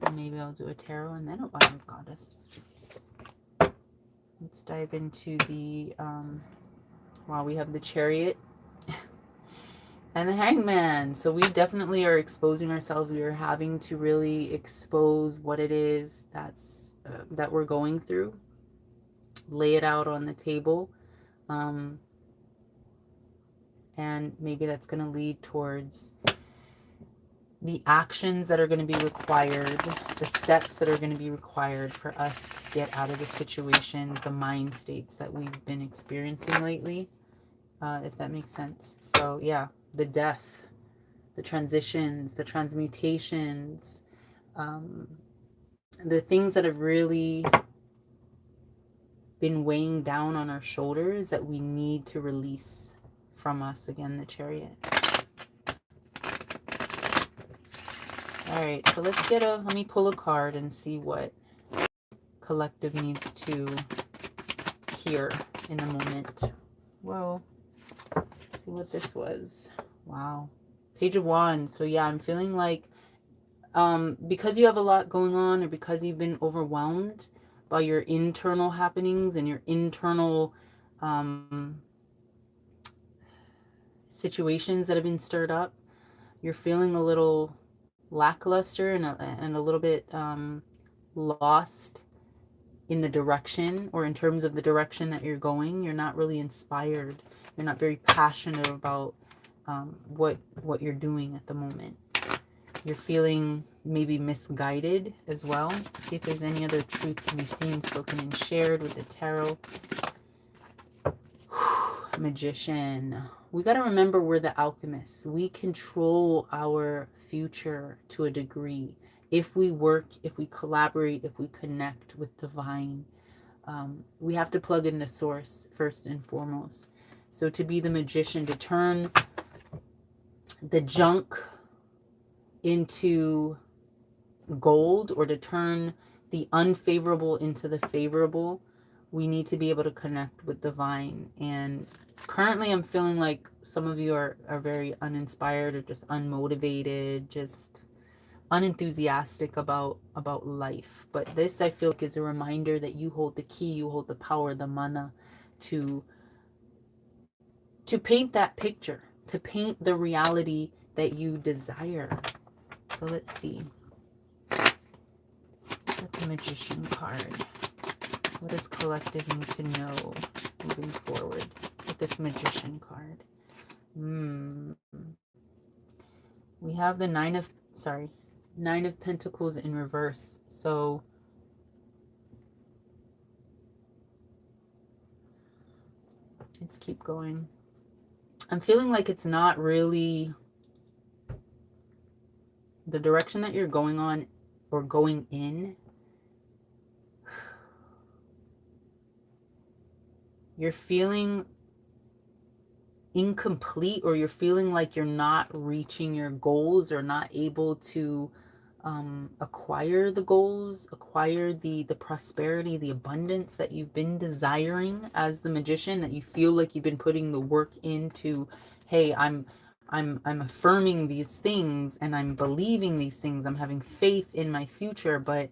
Or maybe I'll do a tarot and then a wild goddess. Let's dive into the, we have the Chariot and the Hangman. So we definitely are exposing ourselves. We are having to really expose what it is that we're going through. Lay it out on the table. And maybe that's going to lead towards the actions that are going to be required, the steps that are going to be required for us to get out of the situations, the mind states that we've been experiencing lately, if that makes sense. So yeah, the death, the transitions, the transmutations, the things that have really been weighing down on our shoulders that we need to release from us. Again, the Chariot. All right, so let me pull a card and see what collective needs to hear in a moment. Whoa, let's see what this was. Wow, Page of Wands. So yeah, I'm feeling like because you have a lot going on, or because you've been overwhelmed by your internal happenings and your internal situations that have been stirred up, you're feeling a little lackluster and a little bit lost in the direction, or in terms of the direction that you're going. You're not really inspired. You're not very passionate about what you're doing at the moment. You're feeling maybe misguided as well. See if there's any other truth to be seen, spoken, and shared with the tarot. Magician. We got to remember we're the alchemists. We control our future to a degree. If we work, if we collaborate, if we connect with divine, we have to plug in the source first and foremost. So to be the magician, to turn the junk into gold, or to turn the unfavorable into the favorable, we need to be able to connect with divine. And currently I'm feeling like some of you are very uninspired, or just unmotivated, just unenthusiastic about life. But this, I feel like, is a reminder that you hold the key, you hold the power, the mana to paint that picture, to paint the reality that you desire. So let's see. The Magician card. What does collective need to know moving forward with this Magician card? We have the Nine of Pentacles in reverse. So let's keep going. I'm feeling like it's not really the direction that you're going on or going in. You're feeling incomplete, or you're feeling like you're not reaching your goals, or not able to acquire the goals, acquire the prosperity, the abundance that you've been desiring as the Magician, that you feel like you've been putting the work into. Hey, I'm affirming these things, and I'm believing these things, I'm having faith in my future, but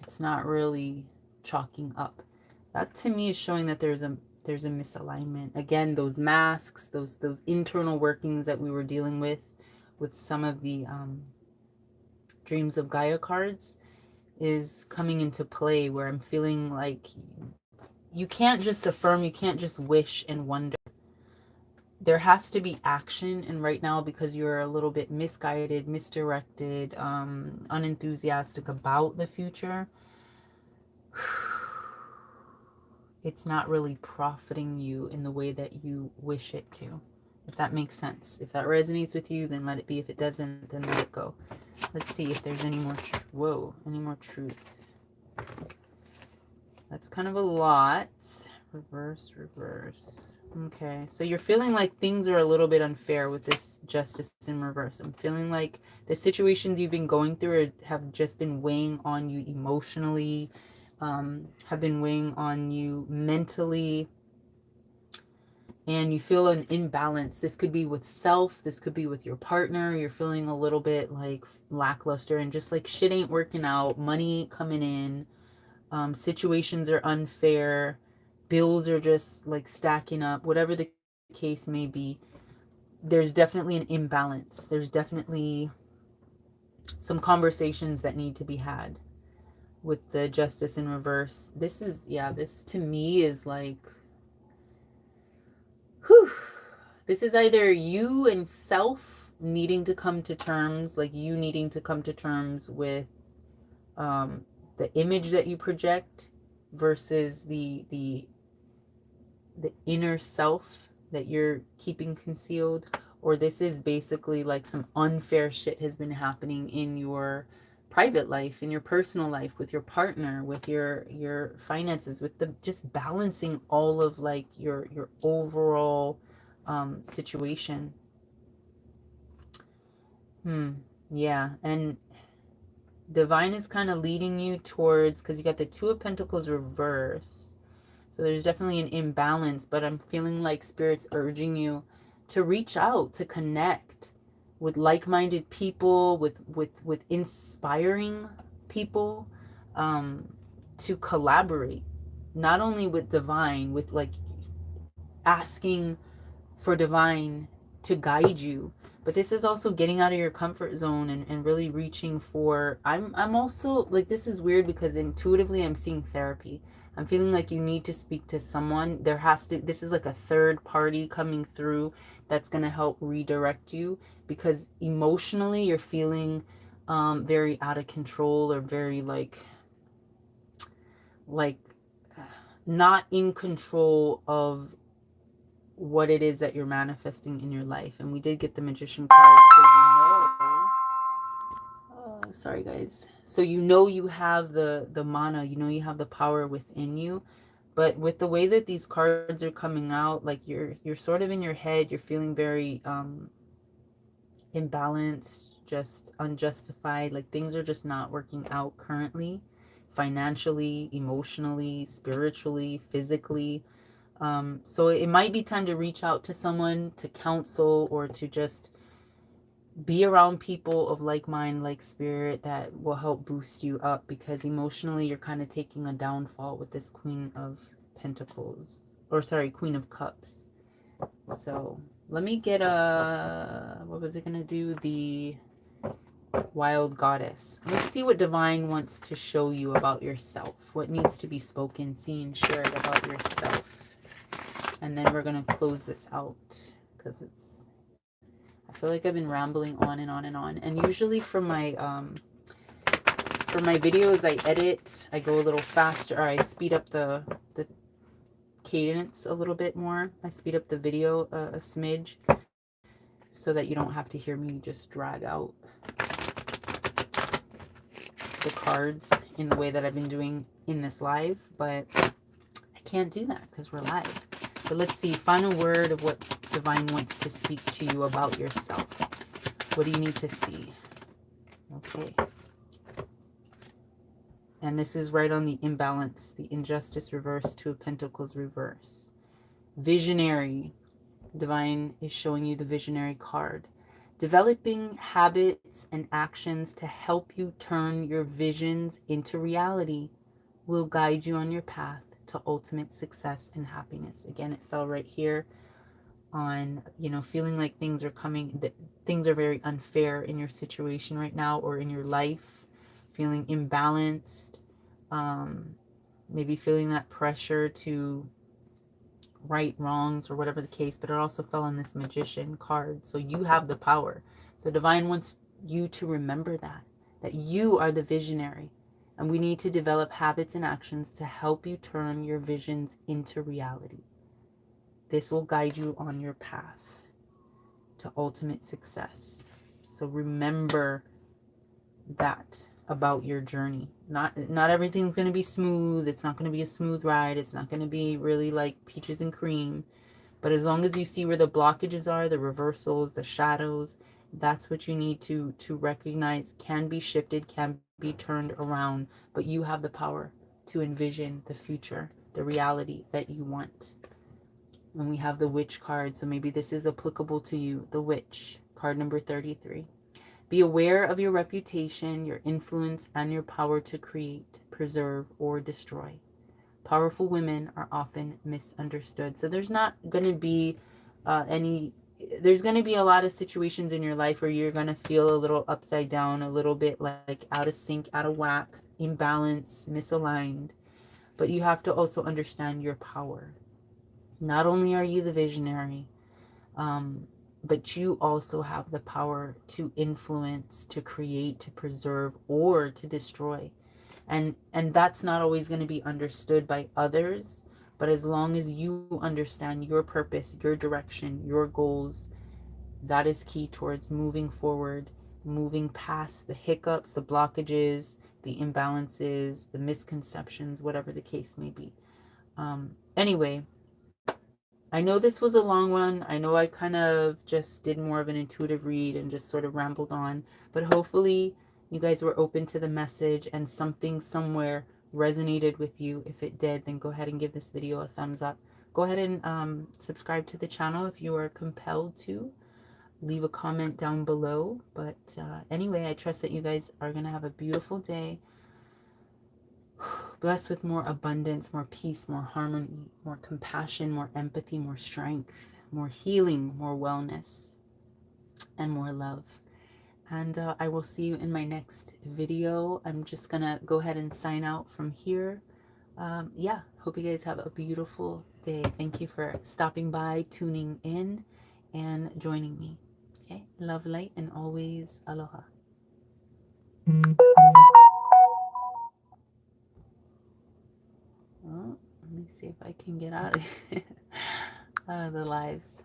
it's not really chalking up. That to me is showing that there's a misalignment. Again, those masks, those internal workings that we were dealing with some of the Dreams of Gaia cards is coming into play, where I'm feeling like you can't just affirm, you can't just wish and wonder. There has to be action. And right now, because you're a little bit misguided, misdirected, unenthusiastic about the future, it's not really profiting you in the way that you wish it to. If that makes sense. If that resonates with you, then let it be. If it doesn't, then let it go. Let's see if there's any more any more truth. That's kind of a lot. Reverse. Okay, so you're feeling like things are a little bit unfair with this Justice in reverse. I'm feeling like the situations you've been going through have just been weighing on you emotionally, have been weighing on you mentally, and you feel an imbalance. This could be with self, this could be with your partner. You're feeling a little bit like lackluster, and just like shit ain't working out, money ain't coming in, situations are unfair, bills are just like stacking up, whatever the case may be. There's definitely an imbalance. There's definitely some conversations that need to be had with the Justice in reverse. This is, yeah, this to me is like, whew, this is either you and self needing to come to terms, like you needing to come to terms with the image that you project versus the inner self that you're keeping concealed. Or this is basically like some unfair shit has been happening in your private life, in your personal life, with your partner, with your finances, with the just balancing all of like your overall situation. Yeah, and divine is kind of leading you towards, because you got the Two of Pentacles reverse. So there's definitely an imbalance, but I'm feeling like Spirit's urging you to reach out, to connect with like-minded people, with inspiring people, to collaborate, not only with divine, with like asking for divine to guide you, but this is also getting out of your comfort zone and really reaching for, I'm also like, this is weird because intuitively I'm seeing therapy. I'm feeling like you need to speak to someone. There has to, this is like a third party coming through that's going to help redirect you, because emotionally you're feeling very out of control, or very like not in control of what it is that you're manifesting in your life. And we did get the Magician card, so sorry guys, so you know you have the mana, you know you have the power within you. But with the way that these cards are coming out, like you're sort of in your head, you're feeling very imbalanced, just unjustified, like things are just not working out currently, financially, emotionally, spiritually, physically. So it might be time to reach out to someone to counsel, or to just be around people of like mind, like spirit, that will help boost you up, because emotionally you're kind of taking a downfall with this Queen of Pentacles, or sorry, Queen of Cups. So let me get a, what was it gonna do? The Wild Goddess. Let's see what divine wants to show you about yourself. What needs to be spoken, seen, shared about yourself. And then we're going to close this out, because it's, I feel like I've been rambling on and on and on. And usually for my videos, I edit, I go a little faster, or I speed up the cadence a little bit more. I speed up the video a smidge, so that you don't have to hear me just drag out the cards in the way that I've been doing in this live. But I can't do that because we're live. So let's see, final word of what divine wants to speak to you about yourself. What do you need to see? Okay. And this is right on the imbalance, the injustice reverse, Two of Pentacles reverse. Visionary. Divine is showing you the visionary card. Developing habits and actions to help you turn your visions into reality will guide you on your path to ultimate success and happiness. Again, it fell right here on, you know, feeling like things are coming, that things are very unfair in your situation right now, or in your life, feeling imbalanced, maybe feeling that pressure to right wrongs, or whatever the case. But it also fell on this Magician card, so you have the power. So divine wants you to remember that you are the visionary, and we need to develop habits and actions to help you turn your visions into reality. This will guide you on your path to ultimate success. So remember that about your journey. Not everything's going to be smooth. It's not going to be a smooth ride. It's not going to be really like peaches and cream. But as long as you see where the blockages are, the reversals, the shadows, that's what you need to recognize can be shifted, can be turned around. But you have the power to envision the future, the reality that you want. And we have the Witch card, so maybe this is applicable to you. The Witch, card number 33. Be aware of your reputation, your influence, and your power to create, preserve, or destroy. Powerful women are often misunderstood. So there's not going to be there's going to be a lot of situations in your life where you're going to feel a little upside down, a little bit like out of sync, out of whack, imbalanced, misaligned. But you have to also understand your power. Not only are you the visionary, but you also have the power to influence, to create, to preserve, or to destroy. And that's not always going to be understood by others. But as long as you understand your purpose, your direction, your goals, that is key towards moving forward moving past the hiccups, the blockages, the imbalances, the misconceptions, whatever the case may be. Anyway, I know this was a long one. I know I kind of just did more of an intuitive read and just sort of rambled on, but hopefully you guys were open to the message and something somewhere resonated with you. If it did, then go ahead and give this video a thumbs up. Go ahead and subscribe to the channel if you are compelled to. Leave a comment down below. But anyway, I trust that you guys are going to have a beautiful day. Blessed with more abundance, more peace, more harmony, more compassion, more empathy, more strength, more healing, more wellness, and more love. And I will see you in my next video. I'm just going to go ahead and sign out from here. Yeah, hope you guys have a beautiful day. Thank you for stopping by, tuning in, and joining me. Okay, love, light, and always aloha. Well, let me see if I can get out of the lives.